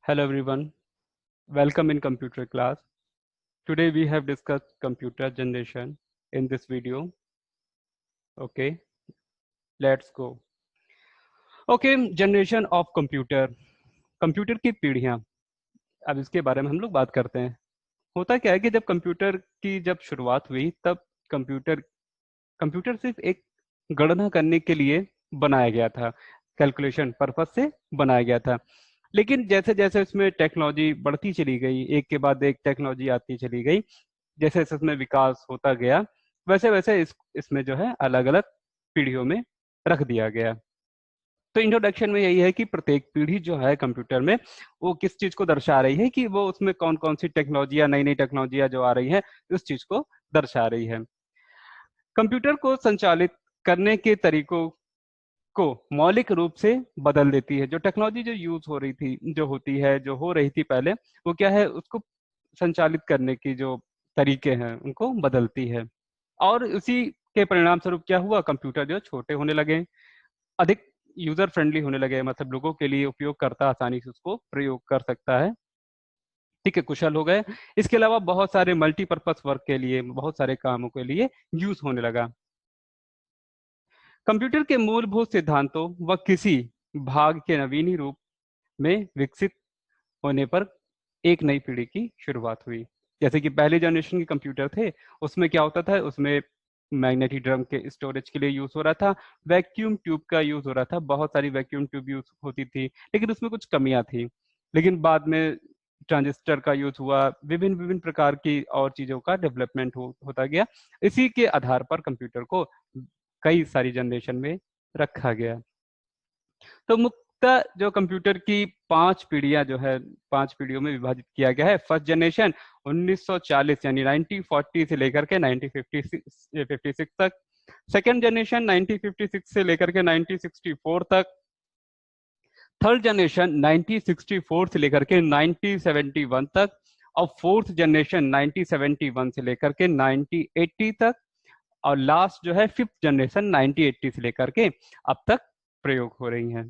Hello everyone, welcome in computer class. Today we have discussed computer generation in this video. Okay, let's go. Okay, generation of computer. Computer की पीढ़ियां, अब इसके बारे में हम लोग बात करते हैं। होता क्या है कि जब कंप्यूटर की जब शुरुआत हुई तब कंप्यूटर कंप्यूटर सिर्फ एक गणना करने के लिए बनाया गया था, कैलकुलेशन पर्पज से बनाया गया था। लेकिन जैसे जैसे इसमें टेक्नोलॉजी बढ़ती चली गई, एक के बाद एक टेक्नोलॉजी आती चली गई, जैसे जैसे इसमें विकास होता गया, वैसे वैसे इसमें जो है अलग अलग पीढ़ियों में रख दिया गया। तो इंट्रोडक्शन में यही है कि प्रत्येक पीढ़ी जो है कंप्यूटर में वो किस चीज को दर्शा रही है, कि वो उसमें कौन कौन सी टेक्नोलॉजियां, नई नई टेक्नोलॉजियां जो आ रही है उस चीज को दर्शा रही है। कंप्यूटर को संचालित करने के तरीकों को मौलिक रूप से बदल देती है। जो टेक्नोलॉजी जो यूज हो रही थी, जो होती है, जो हो रही थी पहले, वो क्या है, उसको संचालित करने की जो तरीके हैं उनको बदलती है। और उसी के परिणाम स्वरूप क्या हुआ, कंप्यूटर जो छोटे होने लगे, अधिक यूजर फ्रेंडली होने लगे, मतलब लोगों के लिए उपयोगकर्ता आसानी से उसको प्रयोग कर सकता है। ठीक है, कुशल हो गए। इसके अलावा बहुत सारे मल्टीपर्पज वर्क के लिए, बहुत सारे कामों के लिए यूज होने लगा। कंप्यूटर के मूलभूत सिद्धांतों व किसी भाग के नवीनी रूप में विकसित होने पर एक नई पीढ़ी की शुरुआत हुई। जैसे कि पहले जनरेशन के कंप्यूटर थे, उसमें क्या होता था, उसमें मैग्नेटिक ड्रम के स्टोरेज के लिए यूज हो रहा था, वैक्यूम ट्यूब का यूज हो रहा था, बहुत सारी वैक्यूम ट्यूब यूज होती थी, लेकिन उसमें कुछ कमियां थी। लेकिन बाद में ट्रांजिस्टर का यूज हुआ, विभिन्न विभिन्न प्रकार की और चीजों का डेवलपमेंट होता गया। इसी के आधार पर कंप्यूटर को कई सारी जनरेशन में रखा गया। तो मुख्यतः जो कंप्यूटर की पांच पीढ़ियां जो है, पांच पीढ़ियों में विभाजित किया गया है। फर्स्ट जनरेशन 1940 यानी 1940 से लेकर के 1956 तक। सेकेंड जनरेशन 1956 से लेकर के 1964 तक। थर्ड जनरेशन 1964 से लेकर के 1971 तक। और फोर्थ जनरेशन 1971 से लेकर के 1980 तक। और लास्ट जो है फिफ्थ जनरेशन 1980 से लेकर के अब तक प्रयोग हो रही है।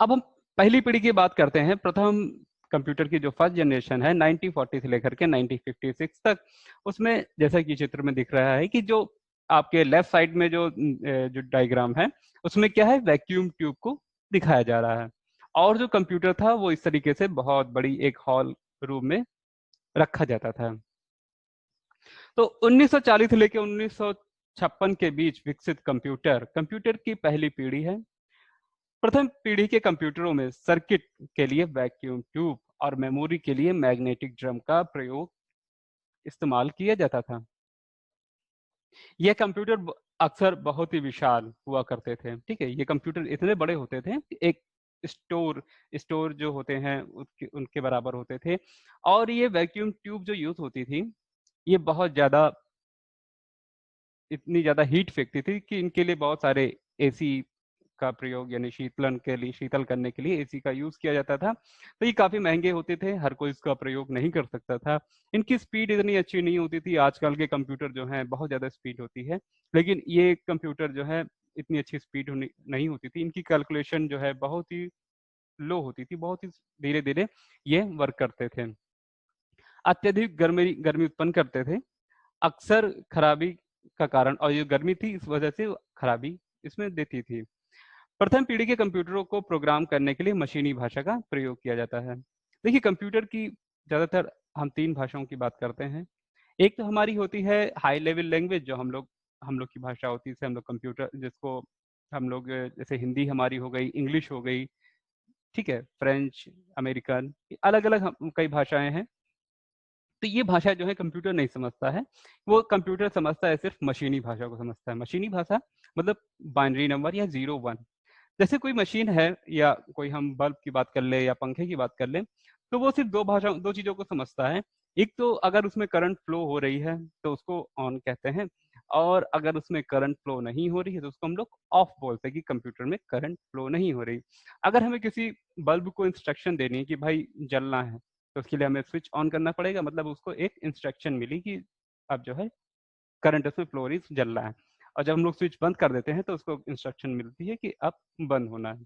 अब हम पहली पीढ़ी की बात करते हैं। प्रथम कंप्यूटर की जो फर्स्ट जनरेशन है 1940 से लेकर के 1956 तक, उसमें जैसा कि चित्र में दिख रहा है कि जो आपके लेफ्ट साइड में जो डायग्राम है, उसमें क्या है, वैक्यूम ट्यूब को दिखाया जा रहा है। और जो कंप्यूटर था वो इस तरीके से बहुत बड़ी एक हॉल रूम में रखा जाता था। तो 1940 से लेकर 1956 के बीच विकसित कंप्यूटर कंप्यूटर की पहली पीढ़ी है। प्रथम पीढ़ी के कंप्यूटरों में सर्किट के लिए वैक्यूम ट्यूब और मेमोरी के लिए मैग्नेटिक ड्रम का प्रयोग इस्तेमाल किया जाता था। यह कंप्यूटर अक्सर बहुत ही विशाल हुआ करते थे। ठीक है, ये कंप्यूटर इतने बड़े होते थे कि एक स्टोर स्टोर जो होते हैं उनके बराबर होते थे। और ये वैक्यूम ट्यूब जो यूज होती थी, ये बहुत ज्यादा, इतनी ज्यादा हीट फेंकती थी कि इनके लिए बहुत सारे एसी का प्रयोग, यानी शीतलन के लिए, शीतल करने के लिए एसी का यूज किया जाता था। तो ये काफी महंगे होते थे, हर कोई इसका प्रयोग नहीं कर सकता था। इनकी स्पीड इतनी अच्छी नहीं होती थी। आजकल के कंप्यूटर जो हैं बहुत ज्यादा स्पीड होती है, लेकिन ये कंप्यूटर जो है इतनी अच्छी स्पीड नहीं होती थी। इनकी कैलकुलेशन जो है बहुत ही लो होती थी, बहुत ही धीरे धीरे ये वर्क करते थे। अत्यधिक गर्मी गर्मी उत्पन्न करते थे, अक्सर खराबी का कारण, और ये गर्मी थी इस वजह से खराबी इसमें देती थी। प्रथम पीढ़ी के कंप्यूटरों को प्रोग्राम करने के लिए मशीनी भाषा का प्रयोग किया जाता है। देखिए, कंप्यूटर की ज्यादातर हम तीन भाषाओं की बात करते हैं। एक तो हमारी होती है हाई लेवल लैंग्वेज, जो हम लोग की भाषा होती है, जैसे हम लोग कंप्यूटर जिसको हम लोग जैसे हिंदी हमारी हो गई, इंग्लिश हो गई, ठीक है, फ्रेंच, अमेरिकन, अलग अलग कई भाषाएं हैं। तो ये भाषा जो है कंप्यूटर नहीं समझता है। वो कंप्यूटर समझता है, सिर्फ मशीनी भाषा को समझता है। मशीनी भाषा मतलब बाइनरी नंबर या 0 1। जैसे कोई मशीन है, या कोई हम बल्ब की बात कर ले या पंखे की बात कर ले, तो वो सिर्फ दो चीजों को समझता है। एक तो अगर उसमें करंट फ्लो हो रही है तो उसको ऑन कहते हैं, और अगर उसमें करंट फ्लो नहीं हो रही है तो उसको हम लोग ऑफ बोलते हैं, कि कंप्यूटर में करंट फ्लो नहीं हो रही। अगर हमें किसी बल्ब को इंस्ट्रक्शन देनी है कि भाई जलना है, तो उसके लिए हमें स्विच ऑन करना पड़ेगा, मतलब उसको एक इंस्ट्रक्शन मिली कि अब जो है करंट उसमें फ्लो रही, जल रहा है। और जब हम लोग स्विच बंद कर देते हैं तो उसको इंस्ट्रक्शन मिलती है कि अब बंद होना है।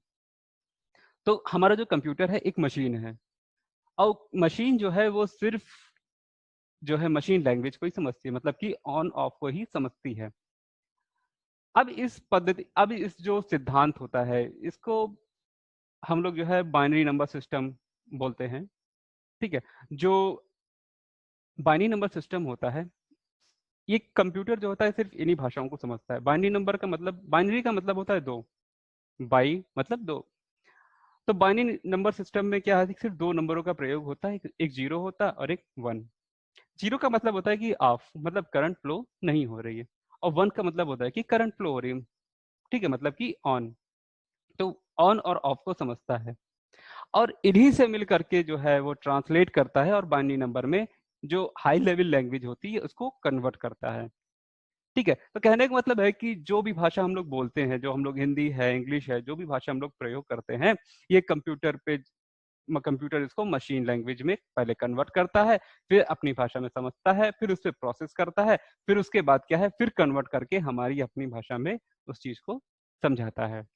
तो हमारा जो कंप्यूटर है एक मशीन है, और मशीन जो है वो सिर्फ जो है मशीन लैंग्वेज को ही समझती है, मतलब कि ऑन ऑफ को ही समझती है। अब इस जो सिद्धांत होता है, इसको हम लोग जो है बाइनरी नंबर सिस्टम बोलते हैं। ठीक है, जो बाइनरी नंबर सिस्टम होता है, ये कंप्यूटर जो होता है सिर्फ इन्हीं भाषाओं को समझता है। बाइनरी का मतलब होता है दो, बाई मतलब दो। तो बाइनरी नंबर सिस्टम में क्या है कि सिर्फ दो नंबरों का प्रयोग होता है, एक जीरो होता है और एक वन। जीरो का मतलब होता है कि ऑफ, मतलब करंट फ्लो नहीं हो रही है, और वन का मतलब होता है कि करंट फ्लो हो रही है। ठीक है, मतलब कि ऑन। तो ऑन और ऑफ को समझता है, और इन्हीं से मिल करके जो है वो ट्रांसलेट करता है, और बाइनरी नंबर में जो हाई लेवल लैंग्वेज होती है उसको कन्वर्ट करता है। ठीक है, तो कहने का मतलब है कि जो भी भाषा हम लोग बोलते हैं, जो हम लोग हिंदी है, इंग्लिश है, जो भी भाषा हम लोग प्रयोग करते हैं, ये कंप्यूटर इसको मशीन लैंग्वेज में पहले कन्वर्ट करता है, फिर अपनी भाषा में समझता है, फिर उससे प्रोसेस करता है, फिर उसके बाद क्या है, फिर कन्वर्ट करके हमारी अपनी भाषा में उस चीज को समझाता है।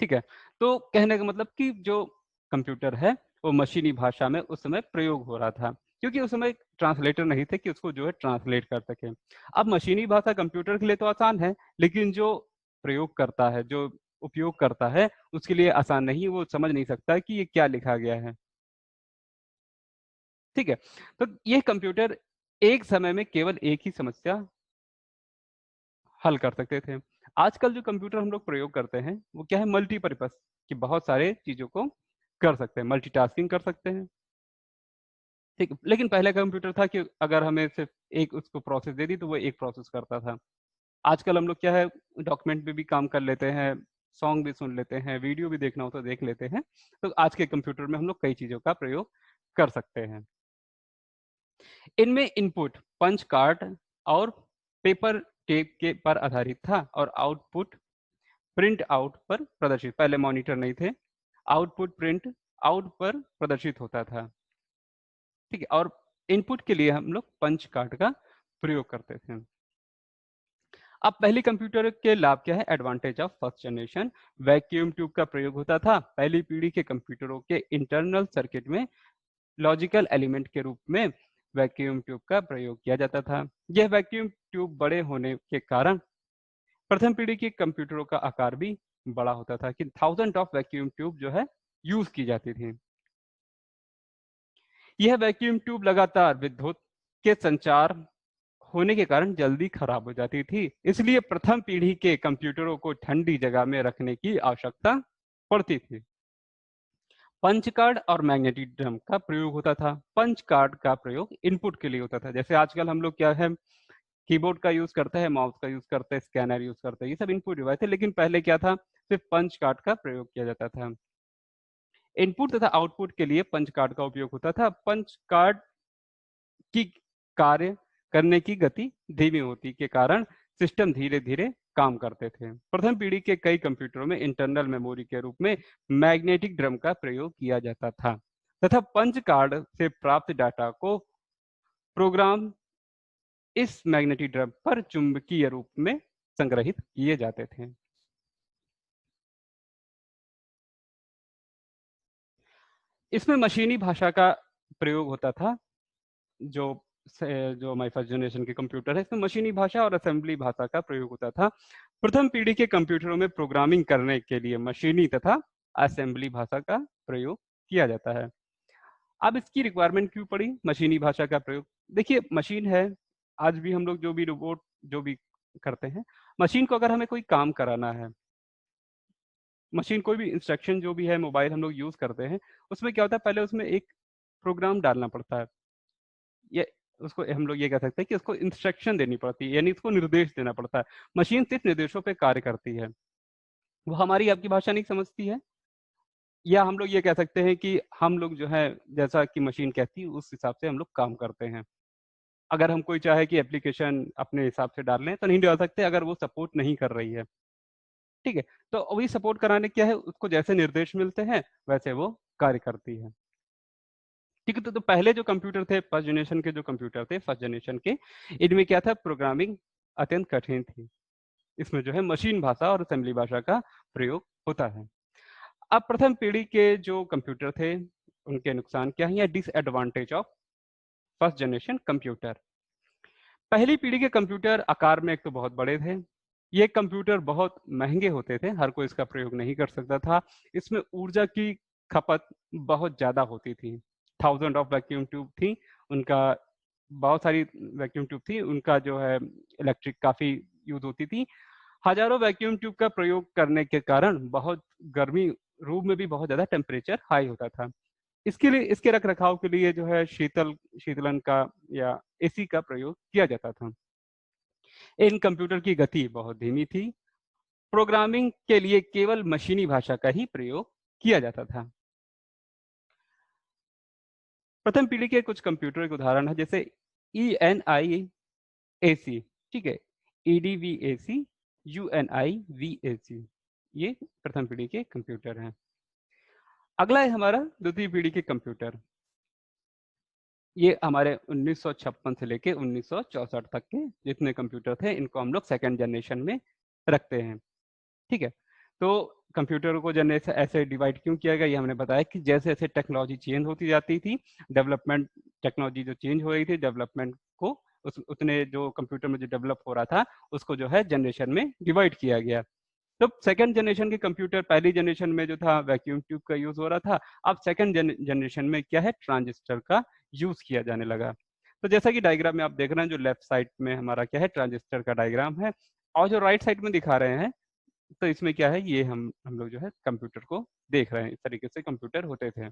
ठीक है, तो कहने का मतलब कि जो कंप्यूटर है वो मशीनी भाषा में उस समय प्रयोग हो रहा था, क्योंकि उस समय ट्रांसलेटर नहीं थे कि उसको जो है ट्रांसलेट कर सके। अब मशीनी भाषा कंप्यूटर के लिए तो आसान है, लेकिन जो प्रयोग करता है, जो उपयोग करता है, उसके लिए आसान नहीं, वो समझ नहीं सकता कि ये क्या लिखा गया है। ठीक है, तो ये कंप्यूटर एक समय में केवल एक ही समस्या हल कर सकते थे। आजकल जो कंप्यूटर हम लोग प्रयोग करते हैं वो क्या है, मल्टीपर्पस, कि बहुत सारे चीजों को कर सकते हैं, मल्टीटास्किंग कर सकते हैं। ठीक है, लेकिन पहले कंप्यूटर था कि अगर हमें सिर्फ एक उसको प्रोसेस दे दी तो वो एक प्रोसेस करता था। आजकल हम लोग क्या है, डॉक्यूमेंट पे भी काम कर लेते हैं, सॉन्ग भी सुन लेते हैं, वीडियो भी देखना हो तो देख लेते हैं। तो आज के कंप्यूटर में हम लोग कई चीजों का प्रयोग कर सकते हैं। इनमें इनपुट पंच कार्ड और पेपर टेप के पर आधारित था, और आउटपुट प्रिंट आउट पर प्रदर्शित, पहले मॉनिटर नहीं थे, आउटपुट प्रिंट आउट पर प्रदर्शित होता था। ठीक है, और इनपुट के लिए हम लोग पंच कार्ड का प्रयोग करते थे। अब पहली कंप्यूटर के लाभ क्या है, advantage of first generation, vacuum tube का प्रयोग होता था। पहली पीढ़ी के कंप्यूटरों के इंटरनल सर्किट में लॉजिकल एलिमेंट के रूप में वैक्यूम ट्यूब का प्रयोग किया जाता था। यह वैक्यूम ट्यूब बड़े होने के कारण प्रथम पीढ़ी के कंप्यूटरों का आकार भी बड़ा होता था, कि थाउजेंड ऑफ वैक्यूम ट्यूब जो है यूज की जाती थी। यह वैक्यूम ट्यूब लगातार विद्युत के संचार होने के कारण जल्दी खराब हो जाती थी, इसलिए प्रथम पीढ़ी के कंप्यूटरों को ठंडी जगह में रखने की आवश्यकता पड़ती थी। पंच कार्ड और मैग्नेटिक ड्रम का प्रयोग होता था। पंच कार्ड का प्रयोग इनपुट के लिए होता था, जैसे आजकल हम लोग क्या है, कीबोर्ड का यूज करते हैं, माउस का यूज करते हैं, स्कैनर यूज करते हैं, ये सब इनपुट डिवाइस है। लेकिन पहले क्या था, सिर्फ पंच कार्ड का प्रयोग किया जाता था। इनपुट तथा आउटपुट के लिए पंच कार्ड का उपयोग होता था। पंच कार्ड की कार्य करने की गति धीमी होती के कारण सिस्टम धीरे धीरे काम करते थे। प्रथम पीढ़ी के कई कंप्यूटरों में इंटरनल मेमोरी के रूप में मैग्नेटिक ड्रम का प्रयोग किया जाता था, तथा पंच कार्ड से प्राप्त डाटा को प्रोग्राम इस मैग्नेटिक ड्रम पर चुंबकीय रूप में संग्रहित किए जाते थे। इसमें मशीनी भाषा का प्रयोग होता था। जो जो हमारी फर्स्ट जनरेशन के कंप्यूटर है, इसमें मशीनी भाषा और असेंबली भाषा का प्रयोग होता था। प्रथम पीढ़ी के कंप्यूटरों में प्रोग्रामिंग करने के लिए मशीनी तथा असेंबली भाषा का प्रयोग किया जाता है। अब इसकी रिक्वायरमेंट क्यों पड़ी मशीनी भाषा का प्रयोग? देखिए, मशीन है, आज भी हम लोग जो भी रोबोट जो भी करते हैं, मशीन को अगर हमें कोई काम कराना है, मशीन कोई भी इंस्ट्रक्शन जो भी है, मोबाइल हम लोग यूज करते हैं, उसमें क्या होता है, पहले उसमें एक प्रोग्राम डालना पड़ता है। ये उसको हम लोग ये कह सकते हैं कि उसको इंस्ट्रक्शन देनी पड़ती है, यानी उसको निर्देश देना पड़ता है। मशीन सिर्फ निर्देशों पे कार्य करती है, वो हमारी आपकी भाषा नहीं समझती है। या हम लोग ये कह सकते हैं कि हम लोग जो है, जैसा कि मशीन कहती है उस हिसाब से हम लोग काम करते हैं। अगर हम कोई चाहे कि एप्लीकेशन अपने हिसाब से डाल लें तो नहीं डाल सकते, अगर वो सपोर्ट नहीं कर रही है। ठीक है, तो वही सपोर्ट कराने क्या है, उसको जैसे निर्देश मिलते हैं वैसे वो कार्य करती है। ठीक है, तो पहले जो कंप्यूटर थे, फर्स्ट जनरेशन के, इनमें क्या था, प्रोग्रामिंग अत्यंत कठिन थी। इसमें जो है मशीन भाषा और असेंबली भाषा का प्रयोग होता है। अब प्रथम पीढ़ी के जो कंप्यूटर थे, उनके नुकसान क्या हैं या disadvantage of first generation computer. पहली पीढ़ी के कंप्यूटर आकार में एक तो बहुत बड़े थे। ये कंप्यूटर बहुत महंगे होते थे, हर कोई इसका प्रयोग नहीं कर सकता था। इसमें ऊर्जा की खपत बहुत ज़्यादा होती थी। थाउज़ेंड ऑफ वैक्यूम ट्यूब थी, उनका बहुत सारी वैक्यूम ट्यूब थी, उनका जो है इलेक्ट्रिक काफ़ी यूज़ होती थी। हज़ारों वैक्यूम ट्यूब का प्रयोग करने के कारण बहुत गर्मी, रूम में भी बहुत ज़्यादा टेम्परेचर हाई होता था। इसके लिए, इसके रख-रखाव के लिए जो है शीतलन का या एसी का प्रयोग किया जाता था। इन कंप्यूटर की गति बहुत धीमी थी। प्रोग्रामिंग के लिए केवल मशीनी भाषा का ही प्रयोग किया जाता था। प्रथम पीढ़ी के कुछ कंप्यूटर के उदाहरण है, जैसे ENIAC, ठीक है, EDVAC, UNIVAC, ये प्रथम पीढ़ी के कंप्यूटर हैं। अगला है हमारा द्वितीय पीढ़ी के कंप्यूटर। ये हमारे 1956 से लेके 1964 तक के जितने कंप्यूटर थे, इनको हम लोग सेकंड जनरेशन में रखते हैं, ठीक है। तो कंप्यूटर को जनरेशन ऐसे डिवाइड क्यों किया गया, ये हमने बताया कि जैसे जैसे टेक्नोलॉजी चेंज होती जाती थी, डेवलपमेंट, टेक्नोलॉजी जो चेंज हो रही थी, डेवलपमेंट को उतने जो कंप्यूटर में जो डेवलप हो रहा था, उसको जो है जनरेशन में डिवाइड किया गया। तो सेकंड जनरेशन के कंप्यूटर, पहली जनरेशन में जो था वैक्यूम ट्यूब का यूज हो रहा था, अब सेकंड जनरेशन में क्या है, ट्रांजिस्टर का यूज किया जाने लगा। तो जैसा कि डायग्राम में आप देख रहे हैं, जो लेफ्ट साइड में हमारा क्या है, ट्रांजिस्टर का डायग्राम है, और जो राइट साइड में दिखा रहे हैं, तो इसमें क्या है, ये हम लोग जो है कंप्यूटर को देख रहे हैं, इस तरीके से कंप्यूटर होते थे।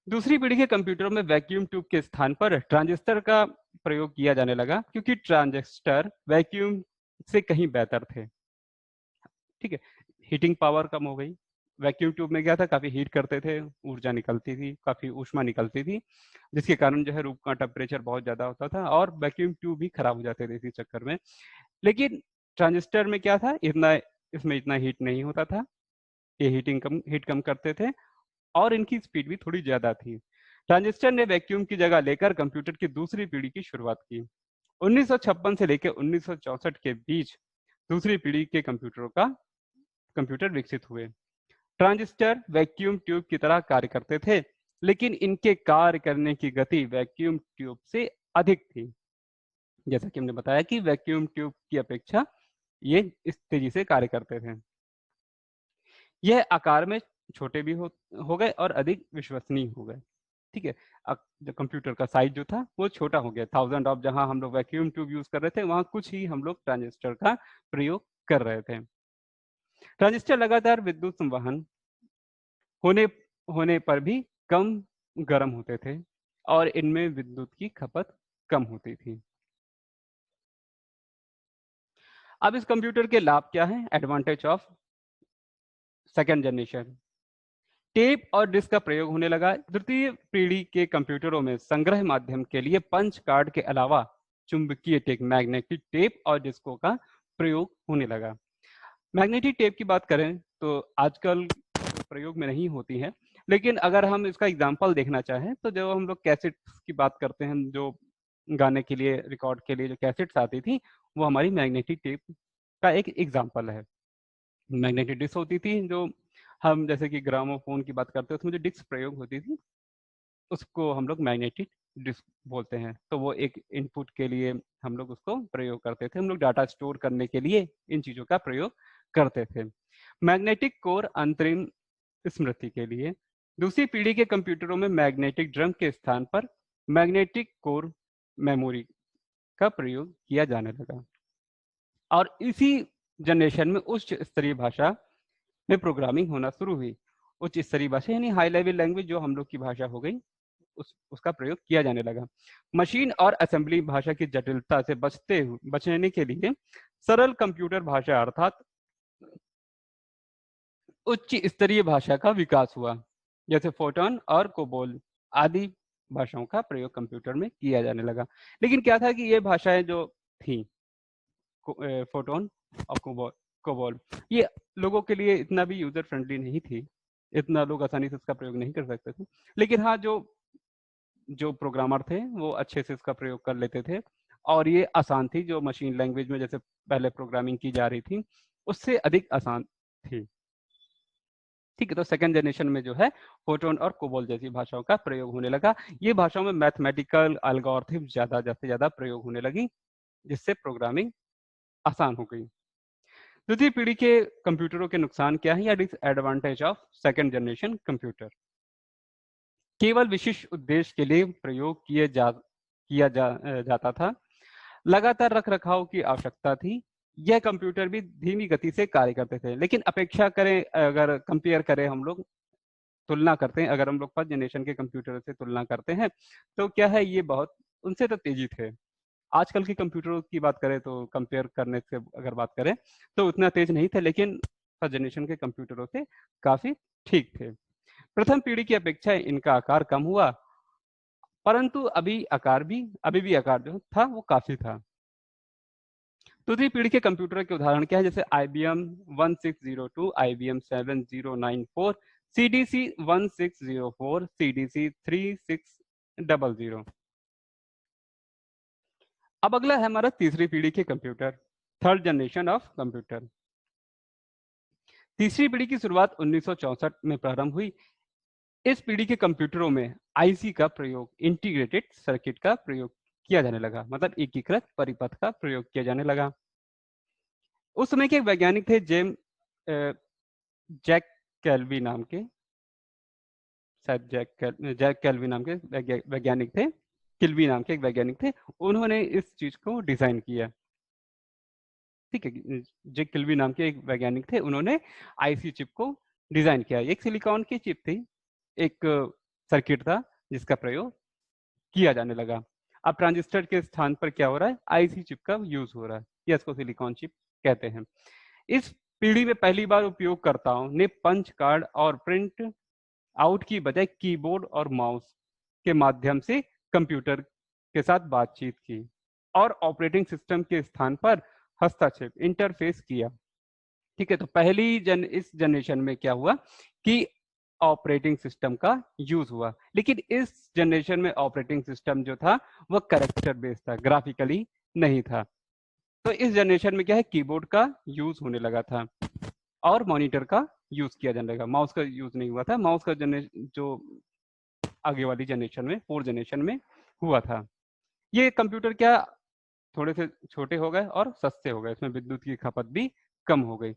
दूसरी पीढ़ी के कंप्यूटरों में वैक्यूम ट्यूब के स्थान पर ट्रांजिस्टर का प्रयोग किया जाने लगा, क्योंकि ट्रांजिस्टर वैक्यूम से कहीं बेहतर थे, ठीक है। हीटिंग पावर कम हो गई। वैक्यूम ट्यूब में क्या था, काफी हीट करते थे, ऊर्जा निकलती थी, काफी ऊष्मा निकलती थी, जिसके कारण जो है रूम का टेम्परेचर बहुत ज्यादा होता था और वैक्यूम ट्यूब भी खराब हो जाते थे इसी चक्कर में। लेकिन ट्रांजिस्टर में क्या था, इतना इसमें इतना हीट नहीं होता था, ये हीट कम करते थे, और इनकी स्पीड भी थोड़ी ज्यादा थी। ट्रांजिस्टर ने वैक्यूम की जगह लेकर कंप्यूटर की दूसरी पीढ़ी की शुरुआत की। 1956 से लेकर 1964 के बीच दूसरी पीढ़ी के कंप्यूटर विकसित हुए। ट्रांजिस्टर वैक्यूम ट्यूब की तरह कार्य करते थे, लेकिन इनके कार्य करने की गति वैक्यूम ट्यूब से अधिक थी। जैसा कि हमने बताया कि वैक्यूम ट्यूब की अपेक्षा ये इस तेजी से कार्य करते थे। यह आकार में छोटे भी हो गए और अधिक विश्वसनीय हो गए, ठीक है। जो कंप्यूटर का साइज जो था वो छोटा हो गया। थाउजेंड ऑफ जहां हम लोग वैक्यूम ट्यूब यूज कर रहे थे, वहां कुछ ही हम लोग ट्रांजिस्टर का प्रयोग कर रहे थे। ट्रांजिस्टर लगातार विद्युत संवहन होने होने पर भी कम गर्म होते थे और इनमें विद्युत की खपत कम होती थी। अब इस कंप्यूटर के लाभ क्या हैं, advantage of second generation. Tape और डिस्क का प्रयोग होने लगा। तृतीय पीढ़ी के कंप्यूटरों में संग्रह माध्यम के लिए पंच कार्ड के अलावा चुंबकीय टेप, मैग्नेटिक टेप और डिस्कों का प्रयोग होने लगा। मैग्नेटिक टेप की बात करें तो आजकल प्रयोग में नहीं होती है, लेकिन अगर हम इसका एग्जाम्पल देखना चाहें तो जब हम लोग कैसेट्स की बात करते हैं, जो गाने के लिए, रिकॉर्ड के लिए जो कैसेट्स आती थी, वो हमारी मैग्नेटिक टेप का एक एग्जाम्पल है। मैग्नेटिक डिस्क होती थी, जो हम जैसे कि ग्रामोफोन की बात करते हैं, उसमें जो डिस्क प्रयोग होती थी उसको हम लोग मैग्नेटिक डिस्क बोलते हैं। तो वो एक इनपुट के लिए हम लोग उसको प्रयोग करते थे, हम लोग डाटा स्टोर करने के लिए इन चीज़ों का प्रयोग करते थे। मैग्नेटिक कोर अंतरिम स्मृति के लिए। दूसरी पीढ़ी के कंप्यूटरों में मैग्नेटिक ड्रम के स्थान पर मैग्नेटिक कोर मेमोरी का प्रयोग किया जाने लगा, और इसी जनरेशन में उच्च स्तरीय भाषा में प्रोग्रामिंग होना शुरू हुई। उच्च स्तरीय भाषा यानी हाई लेवल लैंग्वेज, जो हम लोग की भाषा हो गई, उसका प्रयोग किया जाने लगा। मशीन और असेंबली भाषा की जटिलता से बचने के लिए सरल कंप्यूटर भाषा अर्थात उच्च स्तरीय भाषा का विकास हुआ, जैसे फोटोन और कोबोल आदि भाषाओं का प्रयोग कंप्यूटर में किया जाने लगा। लेकिन क्या था कि ये भाषाएं जो थी, फोटोन और कोबोल, ये लोगों के लिए इतना भी यूजर फ्रेंडली नहीं थी, इतना लोग आसानी से इसका प्रयोग नहीं कर सकते थे। लेकिन हाँ, जो जो प्रोग्रामर थे वो अच्छे से इसका प्रयोग कर लेते थे, और ये आसान थी, जो मशीन लैंग्वेज में जैसे पहले प्रोग्रामिंग की जा रही थी उससे अधिक आसान थी। ठीक है, तो सेकंड जनरेशन में जो है फोटोन और कोबोल जैसी भाषाओं का प्रयोग होने लगा। ये भाषाओं में मैथमेटिकल एल्गोरिथम ज्यादा से ज्यादा प्रयोग होने लगी, जिससे प्रोग्रामिंग आसान हो गई। द्वितीय पीढ़ी के कंप्यूटरों के नुकसान क्या है या disadvantage of second generation computer? केवल विशिष्ट उद्देश्य के लिए प्रयोग जाता था। लगातार रख रखाव की आवश्यकता थी। यह कंप्यूटर भी धीमी गति से कार्य करते थे, लेकिन अपेक्षा करें, अगर कंपेयर करें, हम लोग तुलना करते हैं, अगर हम लोग फर्स्ट जनरेशन के कंप्यूटर से तुलना करते हैं, तो क्या है, ये बहुत उनसे तो तेजी थे। आजकल के कंप्यूटरों की बात करें तो कंपेयर करने से अगर बात करें तो उतना तेज नहीं थे, लेकिन फर्स्ट जनरेशन के कंप्यूटरों से काफी ठीक थे। प्रथम पीढ़ी की अपेक्षा इनका आकार कम हुआ, परंतु अभी भी आकार जो था वो काफी था। दूसरी पीढ़ी के कंप्यूटर के उदाहरण क्या है, जैसे IBM 1602, IBM 7094, CDC 1604, CDC 3600। अब अगला है हमारा तीसरी पीढ़ी के computer, third generation of computer. तीसरी पीढ़ी की शुरुआत 1964 में प्रारंभ हुई। इस पीढ़ी के कंप्यूटरों में आईसी का प्रयोग, इंटीग्रेटेड सर्किट का प्रयोग किया जाने लगा, मतलब एकीकृत परिपथ का प्रयोग किया जाने लगा। उस समय के वैज्ञानिक थे जैक कैल्वी नाम के, शायद जैक कैल्वी नाम के वैज्ञानिक थे, किल्वी नाम के एक वैज्ञानिक थे। उन्होंने इस चीज को डिजाइन किया। ठीक है, जैक किल्वी नाम के एक वैज्ञानिक थे, उन्होंने आईसी चिप को डिजाइन किया। एक सिलिकॉन की चिप थी, एक सर्किट था जिसका प्रयोग किया जाने लगा। अब ट्रांजिस्टर के स्थान पर क्या हो रहा है, आईसी चिप का यूज हो रहा है, या इसको सिलिकॉन चिप कहते हैं। इस पीढ़ी में पहली बार उपयोगकर्ताओं ने पंच कार्ड और प्रिंट आउट की बजाय कीबोर्ड और माउस के माध्यम से कंप्यूटर के साथ बातचीत की और ऑपरेटिंग सिस्टम के स्थान पर हस्तक्षेप, इंटरफेस किया। ठीक है, तो इस जनरेशन में क्या हुआ कि ऑपरेटिंग सिस्टम का यूज हुआ, लेकिन इस जनरेशन में ऑपरेटिंग सिस्टम जो था वह कैरेक्टर बेस्ड था, ग्राफिकली नहीं था। तो इस जनरेशन में क्या है, कीबोर्ड का यूज होने लगा था और मॉनिटर का यूज किया जाने लगा, माउस का यूज नहीं हुआ था। माउस का जो आगे वाली जनरेशन में, फोर्थ जनरेशन में हुआ था। ये कंप्यूटर क्या थोड़े से छोटे हो गए और सस्ते हो गए, इसमें विद्युत की खपत भी कम हो गई।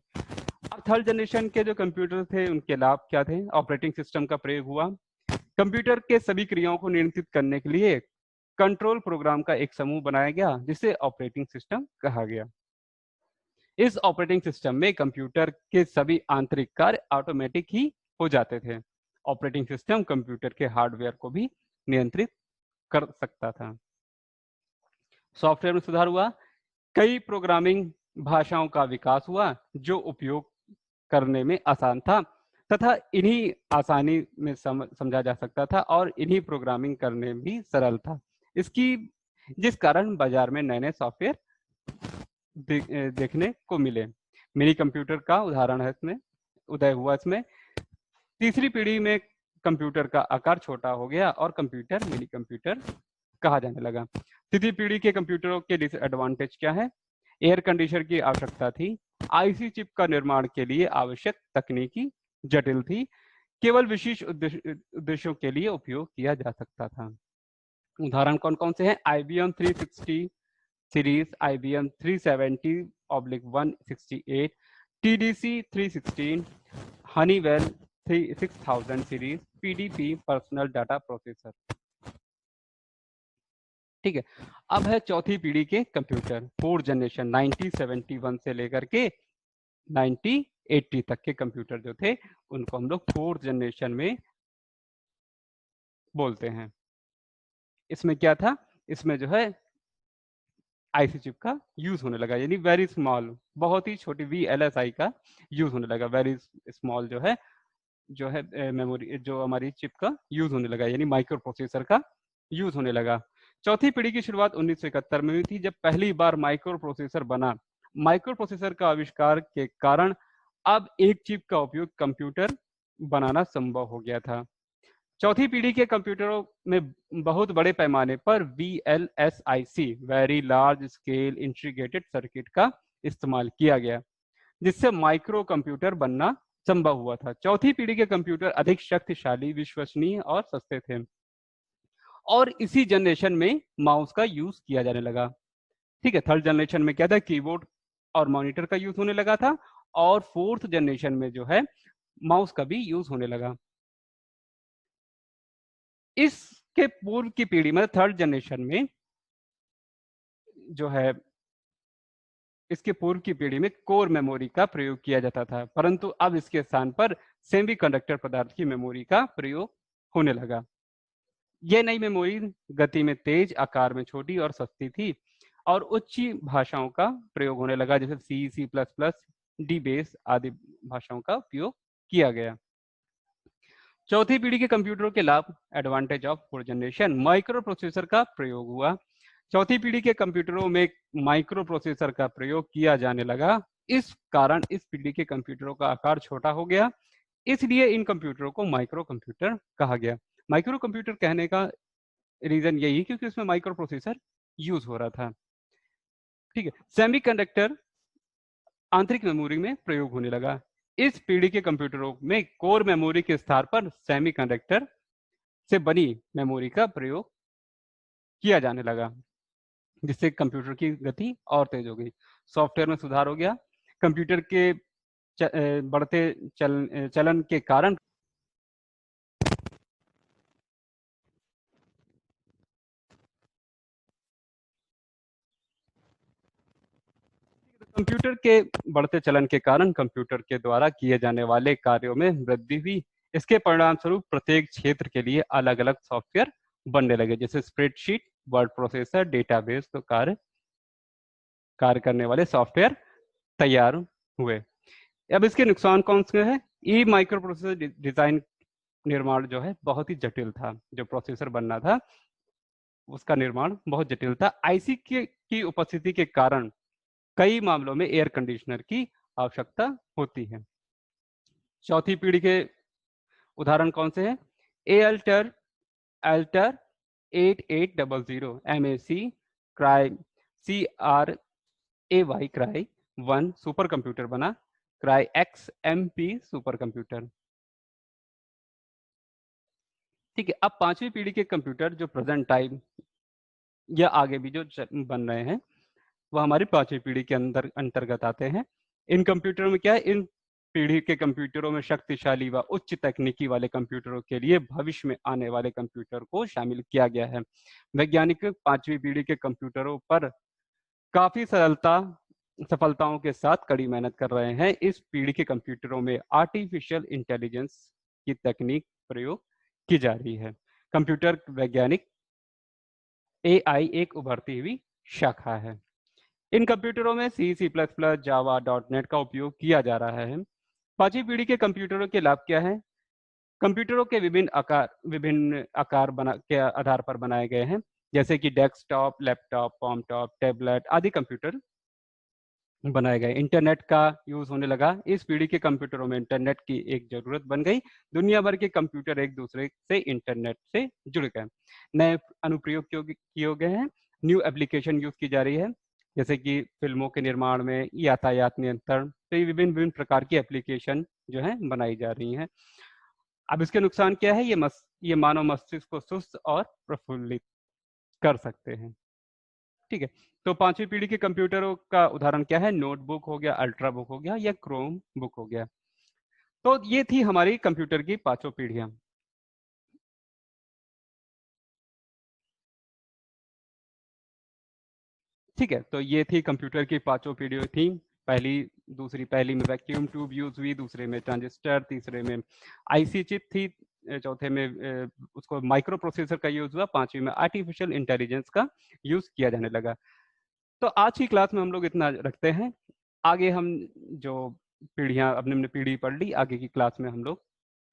अब थर्ड जनरेशन के जो कंप्यूटर थे उनके लाभ क्या थे, ऑपरेटिंग सिस्टम का प्रयोग हुआ। कंप्यूटर के सभी क्रियाओं को नियंत्रित करने के लिए कंट्रोल प्रोग्राम का एक समूह बनाया गया, जिसे ऑपरेटिंग सिस्टम कहा गया। इस ऑपरेटिंग सिस्टम में कंप्यूटर के सभी आंतरिक कार्य ऑटोमेटिक ही हो जाते थे। ऑपरेटिंग सिस्टम कंप्यूटर के हार्डवेयर को भी नियंत्रित कर सकता था। सॉफ्टवेयर में सुधार हुआ, कई प्रोग्रामिंग भाषाओं का विकास हुआ जो उपयोग करने में आसान था तथा इन्हीं आसानी में समझा जा सकता था और इन्हीं प्रोग्रामिंग करने भी सरल था। जिस कारण बाजार में नए नए सॉफ्टवेयर देखने को मिले। मिनी कंप्यूटर का उदाहरण है इसमें, उदय हुआ इसमें। तीसरी पीढ़ी में कंप्यूटर का आकार छोटा हो गया और कंप्यूटर मिनी कंप्यूटर कहा जाने लगा। तृतीय पीढ़ी के कंप्यूटरों के डिसएडवांटेज क्या है, एयर कंडीशनर की आवश्यकता थी, आईसी चिप का निर्माण के लिए आवश्यक तकनीकी जटिल थी, केवल विशेष उद्देश्यों के लिए उपयोग किया जा सकता था। उदाहरण कौन कौन से हैं, IBM 360 series, IBM 370/168, TDC 316, Honeywell 6000 series, PDP personal data processor. ठीक है, अब है चौथी पीढ़ी के कंप्यूटर, फोर्थ जनरेशन, 1971 से लेकर के 1980 तक के कंप्यूटर जो थे उनको हम लोग फोर्थ जनरेशन में बोलते हैं। इसमें क्या था, इसमें जो है आईसी चिप का यूज होने लगा, यानी वेरी स्मॉल, बहुत ही छोटी VLSI का यूज होने लगा। वेरी स्मॉल जो है मेमोरी, जो हमारी चिप का यूज होने लगा, यानी माइक्रो प्रोसेसर का यूज होने लगा। चौथी पीढ़ी की शुरुआत 1971 में हुई थी, जब पहली बार माइक्रो प्रोसेसर बना। माइक्रो प्रोसेसर का आविष्कार के कारण अब एक चिप का उपयोग कंप्यूटर बनाना संभव हो गया था। चौथी पीढ़ी के कंप्यूटरों में बहुत बड़े पैमाने पर VLSIC, very large scale integrated circuit का इस्तेमाल किया गया, जिससे माइक्रो कंप्यूटर बनना संभव हुआ था। चौथी पीढ़ी के कंप्यूटर अधिक शक्तिशाली, विश्वसनीय और सस्ते थे, और इसी जनरेशन में माउस का यूज किया जाने लगा। ठीक है, थर्ड जनरेशन में क्या था, कीबोर्ड और मॉनिटर का यूज होने लगा था, और फोर्थ जनरेशन में जो है माउस का भी यूज होने लगा। इसके पूर्व की पीढ़ी मतलब थर्ड जनरेशन में जो है, इसके पूर्व की पीढ़ी में कोर मेमोरी का प्रयोग किया जाता था, परंतु अब इसके स्थान पर सेमीकंडक्टर पदार्थ की मेमोरी का प्रयोग होने लगा। यह नई मेमोरी गति में तेज, आकार में छोटी और सस्ती थी, और उच्च भाषाओं का प्रयोग होने लगा, जैसे C, C plus plus, dBASE आदि भाषाओं का उपयोग किया गया। चौथी पीढ़ी के कंप्यूटरों के लाभ, advantage of fourth generation, micro processor का प्रयोग हुआ। चौथी पीढ़ी के कंप्यूटरों में माइक्रो प्रोसेसर का प्रयोग किया जाने लगा। इस कारण इस पीढ़ी के कंप्यूटरों का आकार छोटा हो गया, इसलिए इन कंप्यूटरों को माइक्रो कंप्यूटर कहा गया। माइक्रो कंप्यूटर कहने का रीजन यही क्योंकि उसमें माइक्रो प्रोसेसर यूज हो रहा था। ठीक है, सेमीकंडक्टर आंतरिक मेमोरी में प्रयोग होने लगा। इस पीढ़ी के कंप्यूटरों में कोर मेमोरी के स्थान पर सेमीकंडक्टर से बनी मेमोरी का प्रयोग किया जाने लगा, जिससे कंप्यूटर की गति और तेज हो गई, सॉफ्टवेयर में सुधार हो गया। कंप्यूटर के बढ़ते चलन के कारण कंप्यूटर के बढ़ते चलन के कारण कंप्यूटर के द्वारा किए जाने वाले कार्यों में वृद्धि हुई। इसके परिणाम स्वरूप प्रत्येक क्षेत्र के लिए अलग अलग सॉफ्टवेयर बनने लगे, जैसे स्प्रेडशीट, वर्ड प्रोसेसर, डेटाबेस, तो कार्य करने वाले सॉफ्टवेयर तैयार हुए। अब इसके नुकसान कौन से हैं? ई माइक्रो प्रोसेसर डिजाइन निर्माण जो है बहुत ही जटिल था। जो प्रोसेसर बनना था उसका निर्माण बहुत जटिल था। आईसी की उपस्थिति के कारण कई मामलों में एयर कंडीशनर की आवश्यकता होती है। चौथी पीढ़ी के उदाहरण कौन से हैं? Altair Altair 8800 MAC Cray CRAY Cray 1 supercomputer बना। Cray XMP supercomputer. ठीक है, अब पांचवी पीढ़ी के कंप्यूटर जो प्रेजेंट टाइम या आगे भी जो बन रहे हैं वह हमारी पांचवी पीढ़ी के अंतर्गत आते हैं। इन कंप्यूटरों में क्या है, इन पीढ़ी के कंप्यूटरों में शक्तिशाली व उच्च तकनीकी वाले कंप्यूटरों के लिए भविष्य में आने वाले कंप्यूटर को शामिल किया गया है। वैज्ञानिक पांचवी पीढ़ी के कंप्यूटरों पर काफी सफलताओं के साथ कड़ी मेहनत कर रहे हैं। इस पीढ़ी के कंप्यूटरों में आर्टिफिशियल इंटेलिजेंस की तकनीक प्रयोग की जा रही है। कंप्यूटर वैज्ञानिक AI एक उभरती हुई शाखा है। इन कंप्यूटरों में सी, सी प्लस प्लस, जावा, .NET का उपयोग किया जा रहा है। पांचवी पीढ़ी के कंप्यूटरों के लाभ क्या है? कंप्यूटरों के विभिन्न आकार के आधार पर बनाए गए हैं, जैसे कि डेस्कटॉप, लैपटॉप, पॉमटॉप, टैबलेट आदि कंप्यूटर बनाए गए। इंटरनेट का यूज होने लगा। इस पीढ़ी के कंप्यूटरों में इंटरनेट की एक जरूरत बन गई। दुनिया भर के कंप्यूटर एक दूसरे से इंटरनेट से जुड़ गए। नए अनुप्रयोग किए गए हैं। न्यू एप्लीकेशन यूज की जा रही है, जैसे कि फिल्मों के निर्माण में, यातायात नियंत्रण, तो ये विभिन्न विभिन्न प्रकार की एप्लीकेशन जो है बनाई जा रही हैं। अब इसके नुकसान क्या है? ये मानव मस्तिष्क को सुस्त और प्रफुल्लित कर सकते हैं। ठीक है, तो पांचवी पीढ़ी के कंप्यूटरों का उदाहरण क्या है? नोटबुक हो गया, अल्ट्रा बुक हो गया, या क्रोम बुक हो गया। तो ये थी हमारी कंप्यूटर की पांचों पीढ़ियां। ठीक है, तो ये थी कंप्यूटर की पांचों पीढ़ियां थी। पहली में वैक्यूम ट्यूब यूज हुई, दूसरे में ट्रांजिस्टर, तीसरे में आईसी चिप थी, चौथे में उसको माइक्रो प्रोसेसर का यूज हुआ, पांचवी में आर्टिफिशियल इंटेलिजेंस का यूज किया जाने लगा। तो आज की क्लास में हम लोग इतना रखते हैं। आगे हम जो पीढ़ियां, अपने पीढ़ी पढ़ ली, आगे की क्लास में हम लोग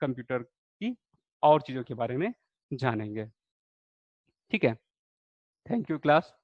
कंप्यूटर की और चीज़ों के बारे में जानेंगे। ठीक है, थैंक यू क्लास।